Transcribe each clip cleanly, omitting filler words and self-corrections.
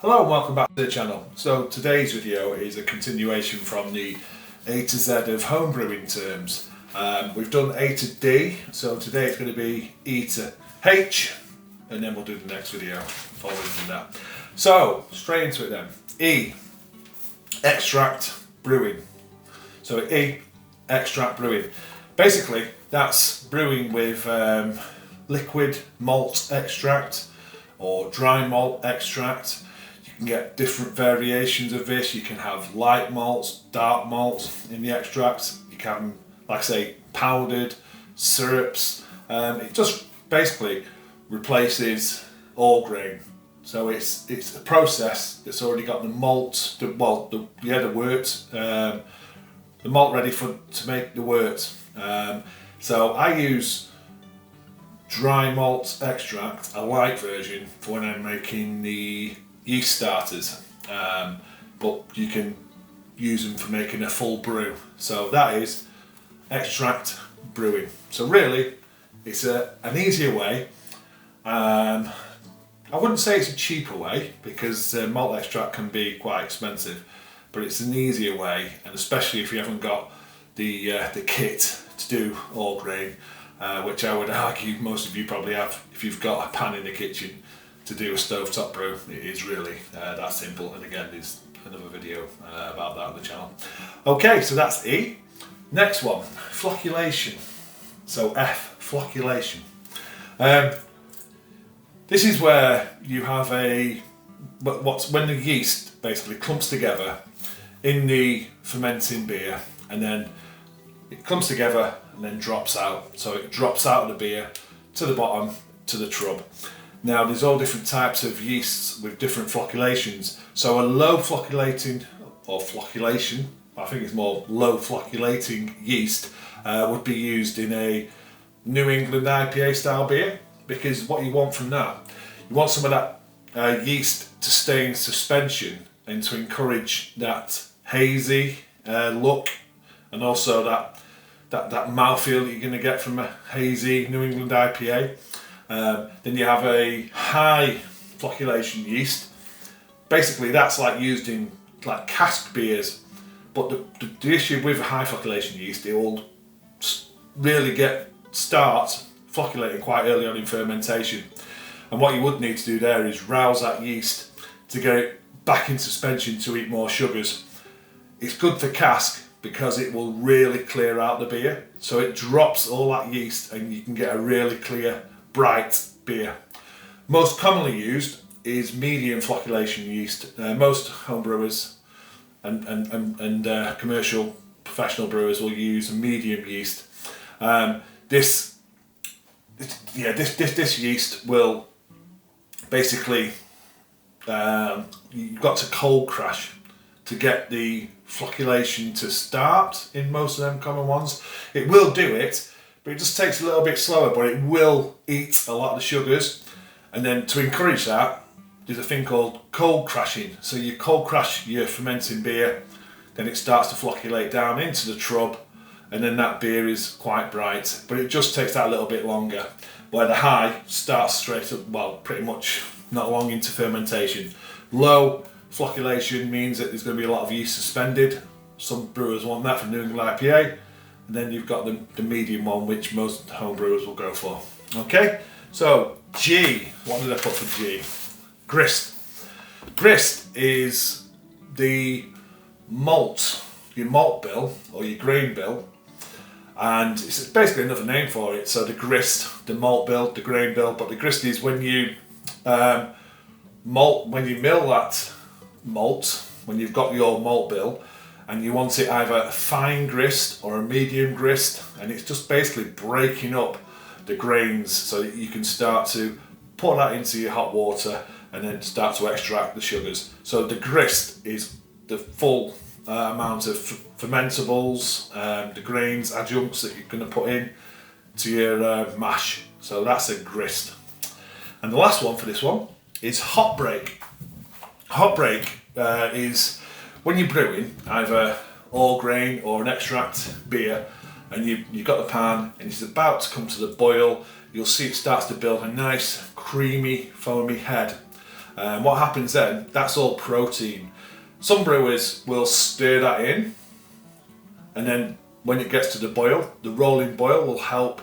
Hello and welcome back to the channel. So today's video is a continuation from the A to Z of homebrewing terms. We've done A to D, so today it's going to be E to H, and then we'll do the next video following from that. So straight into it then. E, extract brewing. So E, extract brewing. Basically that's brewing with liquid malt extract or dry malt extract. You can get different variations of this. You can have light malts, dark malts in the extracts. You can, like I say, powdered syrups. It just basically replaces all grain. So it's a process that's already got the malt, the wort, the malt ready to make the wort. So I use dry malt extract, a light version, for when I'm making the yeast starters, but you can use them for making a full brew. So that is extract brewing. So really it's an easier way. I wouldn't say it's a cheaper way, because malt extract can be quite expensive, but it's an easier way, and especially if you haven't got the kit to do all grain, which I would argue most of you probably have. If you've got a pan in the kitchen to do a stovetop brew, it is really that simple. And again, there's another video about that on the channel. Okay, so that's E. Next one, flocculation. So F, flocculation. This is where you have when the yeast basically clumps together in the fermenting beer, and then it clumps together and then drops out. So it drops out of the beer to the bottom to the trub. Now there's all different types of yeasts with different flocculations. So a low flocculating, or flocculation, I think it's more low flocculating yeast, would be used in a New England IPA style beer, because what you want from that, you want some of that yeast to stay in suspension and to encourage that hazy look, and also that mouthfeel that you're going to get from a hazy New England IPA. Then you have a high flocculation yeast. Basically that's like used in like cask beers, but the issue with a high flocculation yeast, it will really start flocculating quite early on in fermentation, and what you would need to do there is rouse that yeast to get it back in suspension to eat more sugars. It's good for cask because it will really clear out the beer, so it drops all that yeast and you can get a really clear, bright beer. Most commonly used is medium flocculation yeast. Most homebrewers and commercial professional brewers will use a medium yeast. This yeast will basically, you've got to cold crash to get the flocculation to start in most of them common ones. It will do it, but it just takes a little bit slower, but it will eat a lot of the sugars. And then to encourage that, there's a thing called cold crashing. So you cold crash your fermenting beer, then it starts to flocculate down into the trub, and then that beer is quite bright, but it just takes that a little bit longer. Where the high starts straight up, well, pretty much not long into fermentation. Low flocculation means that there's going to be a lot of yeast suspended. Some brewers want that for New England IPA, and then you've got the medium one, which most home brewers will go for. Okay, so G, what did I put for G? Grist. Grist is the malt, your malt bill or your grain bill, and it's basically another name for it. So the grist, the malt bill, the grain bill, but the grist is when you mill that malt, when you've got your malt bill and you want it either a fine grist or a medium grist, and it's just basically breaking up the grains so that you can start to put that into your hot water and then start to extract the sugars. So the grist is the full amount of fermentables, the grains, adjuncts that you're going to put in to your mash. So that's a grist. And the last one for this one is hot break. Hot break is when you're brewing either all grain or an extract beer, and you've got the pan and it's about to come to the boil. You'll see it starts to build a nice creamy foamy head. What happens then, that's all protein. Some brewers will stir that in, and then when it gets to the boil, the rolling boil will help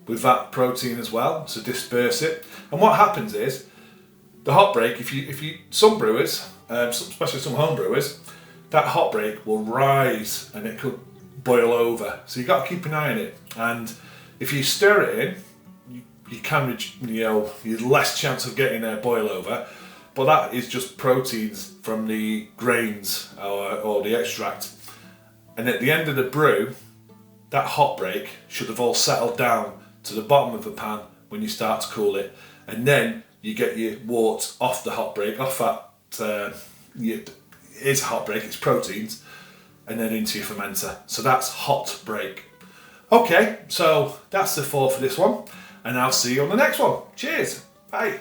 with that protein as well, so disperse it. And what happens is, the hot break, some brewers, especially some home brewers, that hot break will rise and it could boil over. So you've got to keep an eye on it. And if you stir it in, you're less chance of getting a boil over. But that is just proteins from the grains or the extract. And at the end of the brew, that hot break should have all settled down to the bottom of the pan when you start to cool it. And then you get your wort off the hot break, off that, it is a hot break, it's proteins, and then into your fermenter. So that's hot break. Okay, so that's the 4 for this one, and I'll see you on the next one. Cheers, bye.